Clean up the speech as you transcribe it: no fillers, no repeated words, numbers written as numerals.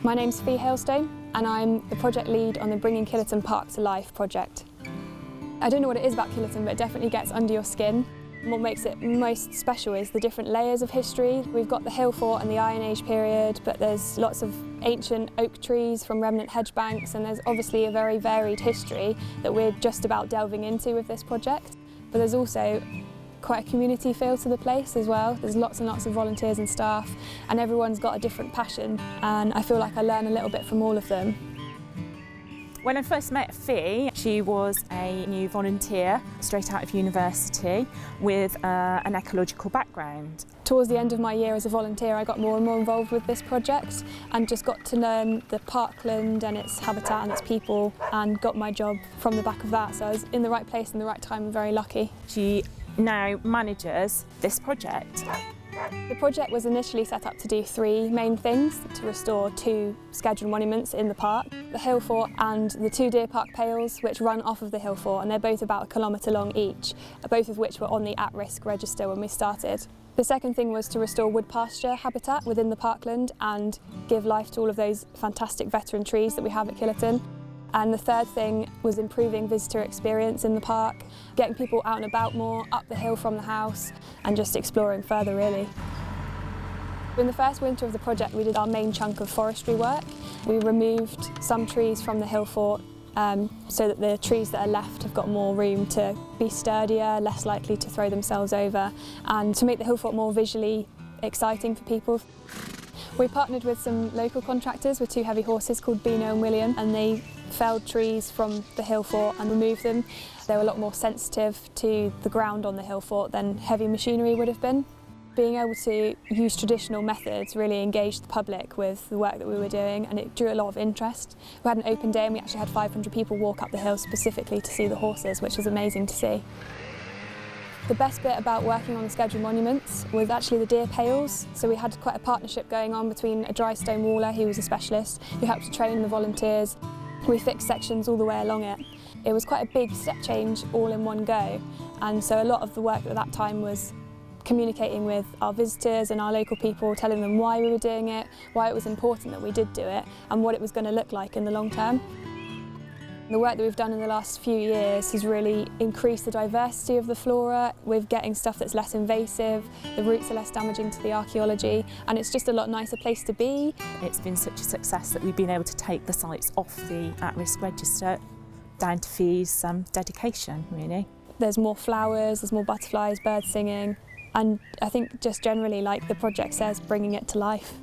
My name's Fiona Hailstone and I'm the project lead on the Bringing Killerton Park to Life project. I don't know what it is about Killerton, but it definitely gets under your skin. What makes it most special is the different layers of history. We've got the hill fort and the Iron Age period, but there's lots of ancient oak trees from remnant hedge banks, and there's obviously a very varied history that we're just about delving into with this project. But there's also quite a community feel to the place as well. There's lots and lots of volunteers and staff, and everyone's got a different passion, and I feel like I learn a little bit from all of them. When I first met Fi, she was a new volunteer straight out of university with an ecological background. Towards the end of my year as a volunteer, I got more and more involved with this project and just got to learn the parkland and its habitat and its people, and got my job from the back of that. So I was in the right place in the right time and very lucky. She now manages this project. The project was initially set up to do three main things: to restore two scheduled monuments in the park, the hill fort and the two deer park pales which run off of the hill fort, and they're both about 1 kilometre long each, both of which were on the at-risk register when we started. The second thing was to restore wood pasture habitat within the parkland and give life to all of those fantastic veteran trees that we have at Killerton. And the third thing was improving visitor experience in the park, getting people out and about more, up the hill from the house, and just exploring further really. In the first winter of the project we did our main chunk of forestry work. We removed some trees from the hill fort so that the trees that are left have got more room to be sturdier, less likely to throw themselves over, and to make the hill fort more visually exciting for people. We partnered with some local contractors with two heavy horses called Beano and William, and they felled trees from the hill fort and removed them. They were a lot more sensitive to the ground on the hill fort than heavy machinery would have been. Being able to use traditional methods really engaged the public with the work that we were doing, and it drew a lot of interest. We had an open day and we actually had 500 people walk up the hill specifically to see the horses, which was amazing to see. The best bit about working on the scheduled monuments was actually the deer pales. So we had quite a partnership going on between a dry stone waller, who was a specialist, who helped to train the volunteers. We fixed sections all the way along it. It was quite a big step change all in one go, and so a lot of the work at that time was communicating with our visitors and our local people, telling them why we were doing it, why it was important that we did do it, and what it was going to look like in the long term. The work that we've done in the last few years has really increased the diversity of the flora. We're getting stuff that's less invasive, the roots are less damaging to the archaeology, and it's just a lot nicer place to be. It's been such a success that we've been able to take the sites off the at-risk register, down to Fi's dedication, really. There's more flowers, there's more butterflies, birds singing, and I think just generally, like the project says, bringing it to life.